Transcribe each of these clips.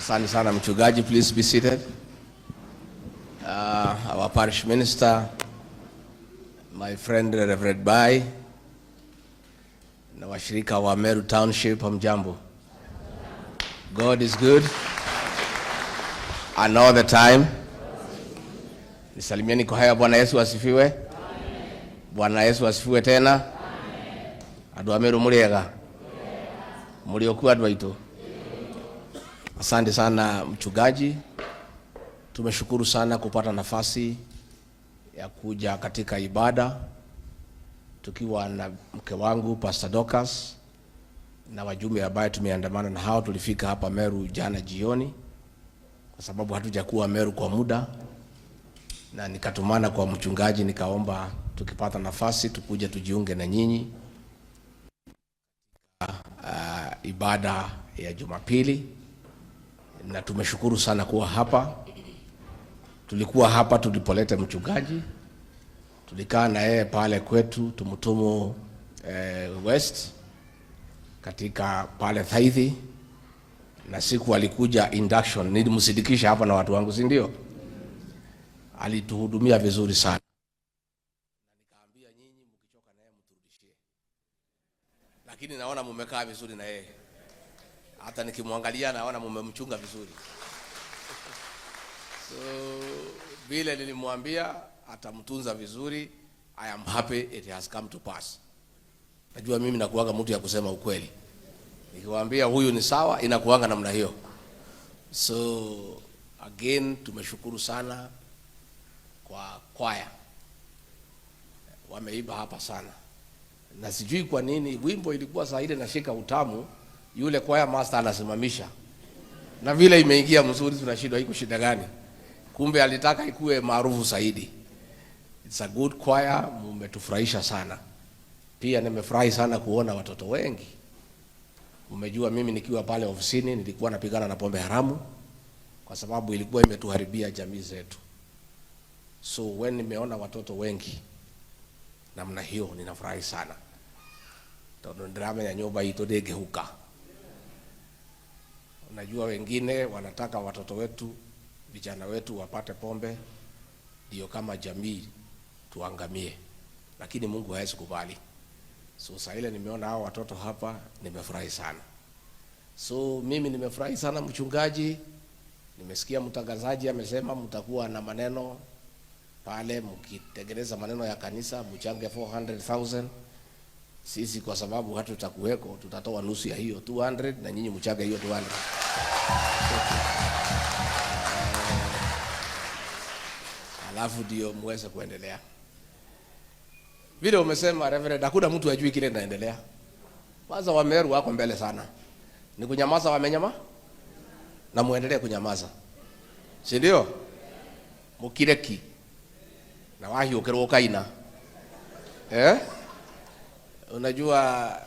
Asante sana mchungaji, please be seated. Our parish minister, my friend Reverend Bai, na washirika wa Meru Township, hamjambo. God is good and all the time. Nisalimieni kwa haya. Bwana Yesu asifiwe. Amen. Bwana Yesu asifiwe tena. Amen. Andu a Meru muriega. Muriokuwa andu aitu. Asante sana mchungaji. Tumeshukuru sana kupata nafasi ya kuja katika ibada tukiwa na mke wangu Pastor Dorcas na wajumbe ambao tumeandamana na hao. Tulifika hapa Meru jana jioni kwa sababu hatujakuwa Meru kwa muda, na nikatumana kwa mchungaji nikaomba tukipata nafasi tukuje tujiunge na nyinyi ibada ya Jumapili, na tumeshukuru sana kuwa hapa. Tulikuwa hapa tulipoleta mchungaji, tulikaa na yeye pale kwetu Tumutumu West katika pale Thaithi, na siku alikuja induction nilimsidikisha hapa na watu wangu, si ndio? Alituhudumia vizuri sana, na nikaambia nyinyi mkichoka na yeye mturudishie, lakini naona mumekaa vizuri na yeye, hata nikimwangalia naona mumemchunga vizuri. So vile nilimwambia atamtunza vizuri, I am happy it has come to pass. Najua mimi nakuanga mtu ya kusema ukweli, nikiwaambia huyu ni sawa inakuanga namna hiyo. So again tumeshukuru sana kwa kwaya, wameiba hapa sana, na sijui kwa nini wimbo ilikuwa saa ile nashika utamu, yule kwaya master anasimamisha, na vile imeingia mzuri tunashindwa iko shida gani, kumbe alitaka ikuwe maarufu zaidi. It's a good choir, mmetufurahisha sana. Pia nimefurahi sana kuona watoto wengi. Umejua mimi nikiwa pale ofisini nilikuwa napigana na pombe haramu kwa sababu ilikuwa imetuharibia jamii zetu. So when nimeona watoto wengi namna hiyo ninafurahi sana. Todo drama ya nyoba ito dege huka. Unajua wengine wanataka watoto wetu, vijana wetu wapate pombe ndio kama jamii tuangamie, lakini Mungu hawezi kubali. So saa ile nimeona hao watoto hapa nimefurahi sana. So mimi nimefurahi sana mchungaji. Nimesikia mtangazaji amesema mtakuwa na maneno pale, mkitengeneza maneno ya kanisa mchange 400,000. Sisi kwa sababu hatutakuweko tutatoa nusu ya hiyo 200 na nyinyi mchange hiyo 200. Alafu ndio muweze kuendelea. Vile umesema Reverend, hakuna mtu ajui kile kinaendelea. Kwanza wa Meru wako mbele sana. Ni kunyamaza wamenyama na muendelee kunyamaza. Si ndio? Mukireki. Na wahi ukiroka ina. Unajua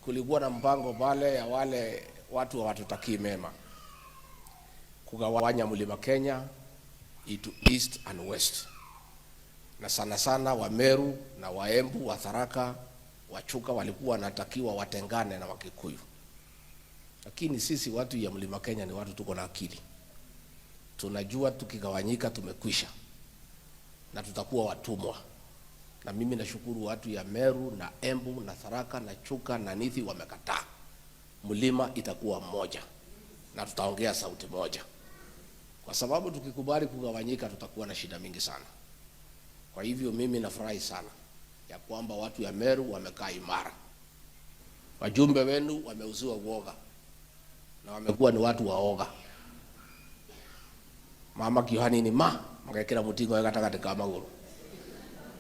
kulikuwa na mpango pale ya wale watu hawatutakii mema, kugawanya Mlima Kenya into east and west, na sana sana wa Meru na Waembu, wa Tharaka, Wachuka walikuwa wanatakiwa watengane na Wakikuyu. Lakini sisi watu ya Mlima Kenya ni watu tuko na akili, tunajua tukigawanyika tumekwisha na tutakuwa watumwa. Na mimi nashukuru watu ya Meru na Embu na Tharaka na Chuka na Nithi wamekataa. Mlima itakuwa mmoja na tutaongea sauti moja, kwa sababu tukikubali kugawanyika tutakuwa na shida mingi sana. Kwa hivyo mimi nafurahi sana ya kwamba watu ya Meru wamekaa imara. Wajumbe wenu wameuziwa uoga na wamekuwa ni watu waoga. Mama Kihani ni mgekera mutingo ya katika maguru.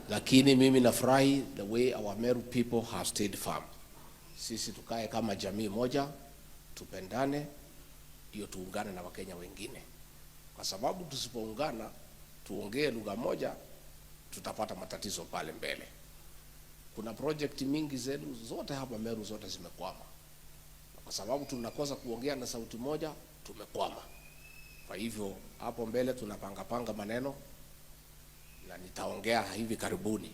Lakini mimi nafurahi the way our Meru people have stayed firm. Sisi tukae kama jamii moja, tupendane, ndio tuungane na Wakenya wengine. Kwa sababu tusipoungana, tuongee lugha moja, tutapata matatizo pale mbele. Kuna project mingi zenu zote hapa Meru zote zimekwama. Kwa sababu tunakosa kuongea na sauti moja, tumekwama. Kwa hivyo hapo mbele tunapanga maneno, na nitaongea hivi karibuni.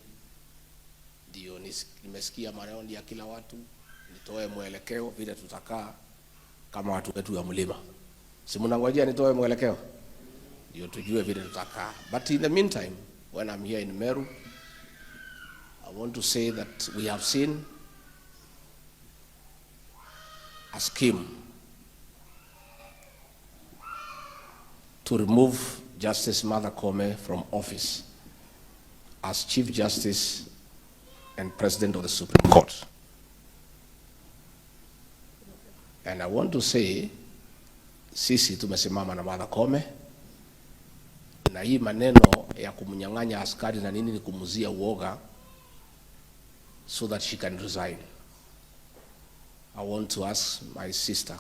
Ndio nimesikia maneno ya kila watu, nitoe mwelekeo vile tutakaa kama watu wetu ya mlima. Si mnangojea nitoe mwelekeo ndio tujue vile tutakaa. But in the meantime, when I'm here in Meru, I want to say that we have seen a scheme to remove Justice Martha Koome from office as Chief Justice and President of the Supreme Court. And I want to say, sisi tumesimama na Martha Koome, na hii maneno ya kumnyang'anya askari na nini ni kumuzia uoga so that she can resign. I want to ask my sister,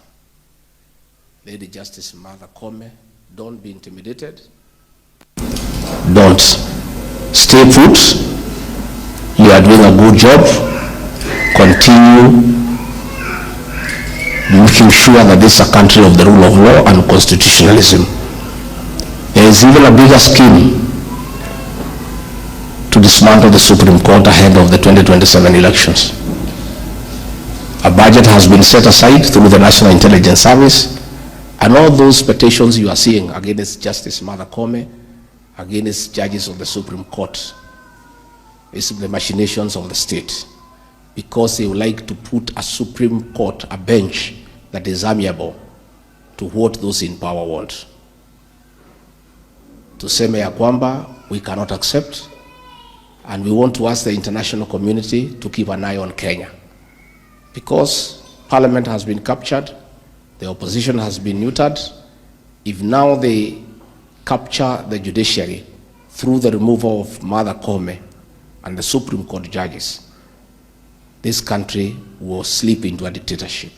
Lady Justice Martha Koome, don't be intimidated. Don't. Stay put. You are doing a good job. Continue making sure that this is a country of the rule of law and constitutionalism. There is even a bigger scheme to dismantle the Supreme Court ahead of the 2027 elections. A budget has been set aside through the National Intelligence Service, and all those petitions you are seeing against Justice Martha Koome, against judges of the Supreme Court, is the machinations of the state, because they would like to put a Supreme Court, a bench that is amiable to what those in power want. Tuseme ya kwamba we cannot accept, and we want to ask the international community to keep an eye on Kenya, because Parliament has been captured, the opposition has been neutered. If now they capture the judiciary through the removal of Martha Koome and the Supreme Court judges, this country will slip into a dictatorship.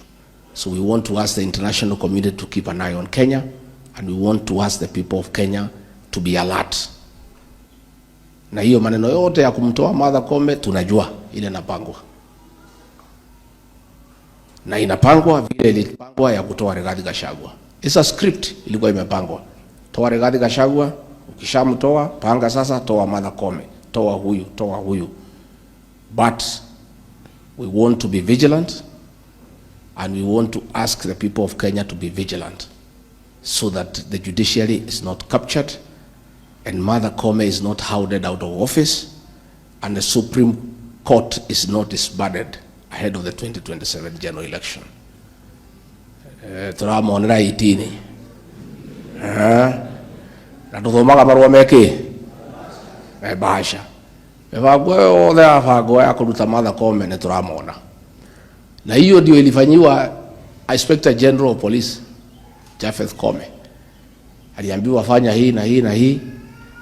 So we want to ask the international community to keep an eye on Kenya, and we want to ask the people of Kenya to be alert. Na hiyo maneno yote ya kumtoa Martha Koome tunajua ile inapangwa. Na inapangwa vile ilipangwa ya kutoa Rigathi Gachagua. It's a script ilikuwa imepangwa. Toa Rigathi Gachagua, ukishamtoa panga sasa toa Martha Koome, toa huyu, toa huyu. But we want to be vigilant, and we want to ask the people of Kenya to be vigilant so that the judiciary is not captured and Martha Koome is not hounded out of office and the Supreme Court is not disbanded ahead of the 2027 general election. Turamonera itini. Na tuthomaga marua meki. Bahasha. Evago yothe afango ya kuruta Martha Koome ni turamona. Na hiyo ndio ilifanyiwa Inspector General of Police Japheth Koome. Aliambiwa fanya hii na hii na hii.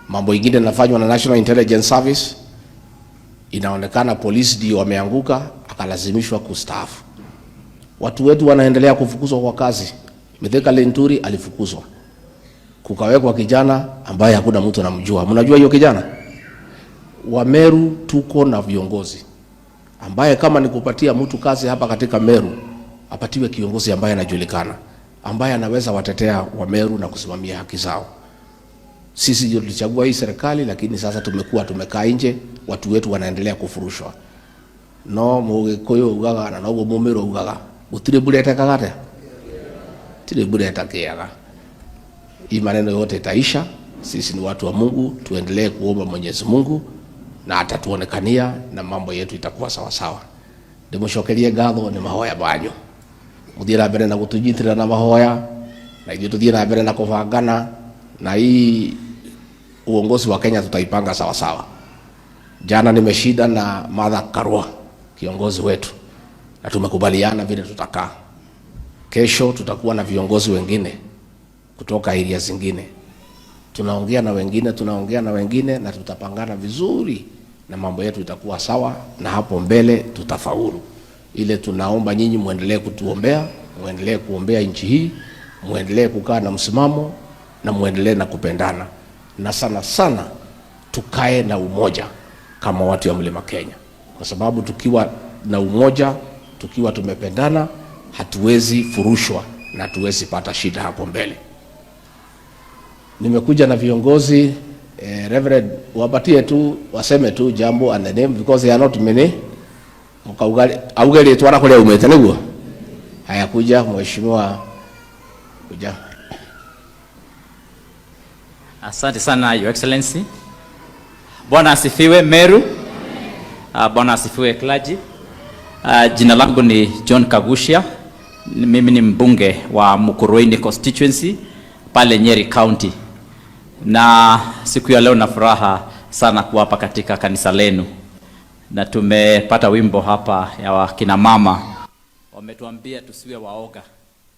Mambo ingine yanafanywa na National Intelligence Service. Inaonekana polisi ndio wameanguka, akalazimishwa kustaafu. Watu wetu wanaendelea kufukuzwa kwa kazi. Mithika Lenturi alifukuzwa. Kukawekwa kijana ambaye hakuna mtu anamjua. Mnajua hiyo kijana? Wa Meru tuko na viongozi ambaye kama ni kupatia mtu kazi hapa katika Meru, apatiwe kiongozi ambaye anajulikana, ambaye anaweza watetea wa Meru na kusimamia haki zao. Sisi ndio tulichagua hii serikali, lakini sasa tumekaa nje, watu wetu wanaendelea kufurushwa. No Mugikuyu ugaga na no Mumeru ugaga. Gutire bureta kagate. Tire bureta kiaga. Hii maneno yote itaisha. Sisi ni watu wa Mungu, tuendelee kuomba Mwenyezi Mungu na atatuonekania na mambo yetu itakuwa sawa sawa. Ndimushokerie ngatho ni mahoya banyu. Muthira mbere na gutujitira na mahoya, na ithuĩ tuthie mbere na kuvangana, na hii uongozi wa Kenya tutaipanga sawa sawa. Jana nimeshida na Martha Karua, kiongozi wetu, na tumekubaliana vile tutakaa. Kesho tutakuwa na viongozi wengine kutoka area zingine. Tunaongea na wengine na tutapangana vizuri na mambo yetu itakuwa sawa, na hapo mbele tutafaulu. Ile tunaomba nyinyi muendelee kutuombea, muendelee kuombea nchi hii, muendelee kukaa na msimamo na muendelee na kupendana. Na sana sana tukae na umoja kama watu wa Mlima Kenya. Kwa sababu tukiwa na umoja, tukiwa tumependana, hatuwezi furushwa na hatuwezi pata shida hapo mbele. Nimekuja na viongozi Reverend wapatie tu waseme tu jambo and the name because they are not many. Augeli tu wana kule umete niguo. Haya kuja mheshimiwa kuja. Asante sana Your Excellency. Bwana asifiwe Meru. Bwana asifiwe clergy. Jina langu ni John Kagushia. Mimi ni mbunge wa Mukurweini constituency pale Nyeri County. Na siku ya leo na furaha sana kuwa hapa katika kanisa lenu. Na tumepata wimbo hapa ya wakina mama. Wametuambia tusiwe waoga.